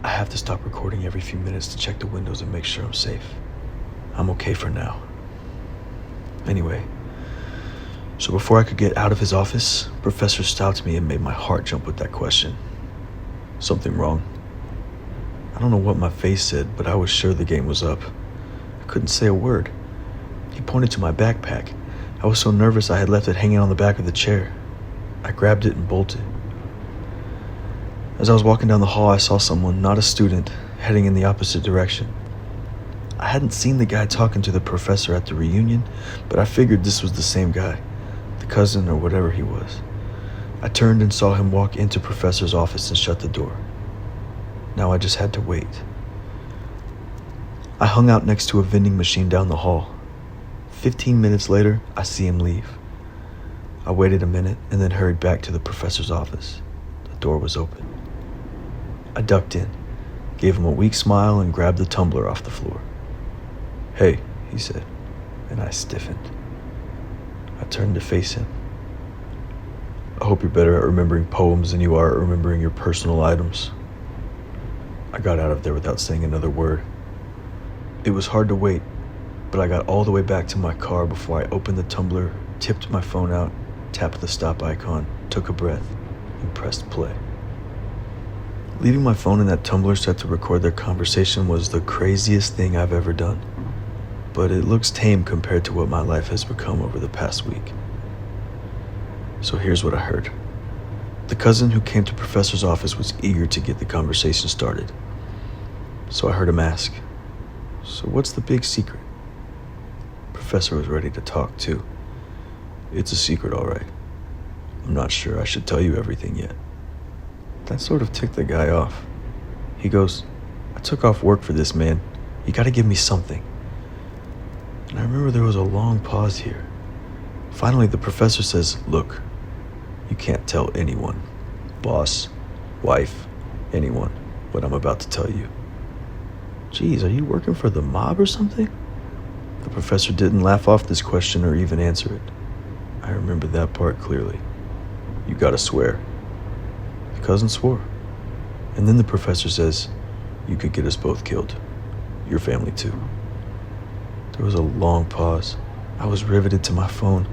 I have to stop recording every few minutes to check the windows and make sure I'm safe. I'm okay for now. Anyway, so before I could get out of his office, Professor stopped me and made my heart jump with that question. Something wrong? I don't know what my face said, but I was sure the game was up. I couldn't say a word. He pointed to my backpack. I was so nervous I had left it hanging on the back of the chair. I grabbed it and bolted. As I was walking down the hall, I saw someone, not a student, heading in the opposite direction. I hadn't seen the guy talking to the professor at the reunion, but I figured this was the same guy, the cousin or whatever he was. I turned and saw him walk into Professor's office and shut the door. Now I just had to wait. I hung out next to a vending machine down the hall. 15 minutes later, I see him leave. I waited a minute and then hurried back to the professor's office. The door was open. I ducked in, gave him a weak smile, and grabbed the tumbler off the floor. "Hey," he said, and I stiffened. I turned to face him. "I hope you're better at remembering poems than you are at remembering your personal items." I got out of there without saying another word. It was hard to wait, but I got all the way back to my car before I opened the tumbler, tipped my phone out, tapped the stop icon, took a breath, and pressed play. Leaving my phone in that tumbler set to record their conversation was the craziest thing I've ever done, but it looks tame compared to what my life has become over the past week. So here's what I heard. The cousin who came to Professor's office was eager to get the conversation started. So I heard him ask, "So what's the big secret?" Professor was ready to talk too. "It's a secret, all right. I'm not sure I should tell you everything yet." That sort of ticked the guy off. He goes, "I took off work for this, man. You gotta give me something." And I remember there was a long pause here. Finally, the professor says, "Look, you can't tell anyone, boss, wife, anyone, what I'm about to tell you." Geez, are you working for the mob or something? The professor didn't laugh off this question or even answer it. I remember that part clearly. "You gotta swear." The cousin swore. And then the professor says, "You could get us both killed. Your family too." There was a long pause. I was riveted to my phone.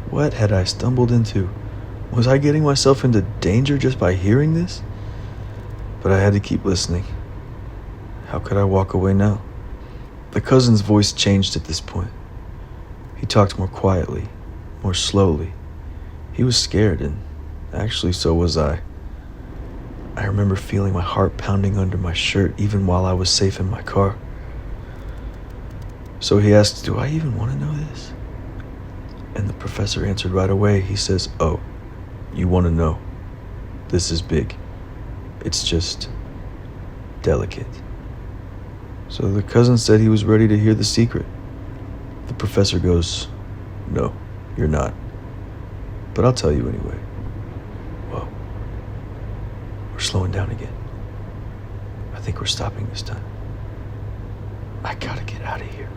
What had I stumbled into? Was I getting myself into danger just by hearing this? But I had to keep listening. How could I walk away now? The cousin's voice changed at this point. He talked more quietly, more slowly. He was scared, and actually so was I. I remember feeling my heart pounding under my shirt even while I was safe in my car. So he asked, "Do I even want to know this?" And the professor answered right away. He says, "Oh, you want to know. This is big. It's just delicate." So the cousin said he was ready to hear the secret. The professor goes, "No, you're not. But I'll tell you anyway." Whoa. We're slowing down again. I think we're stopping this time. I gotta get out of here.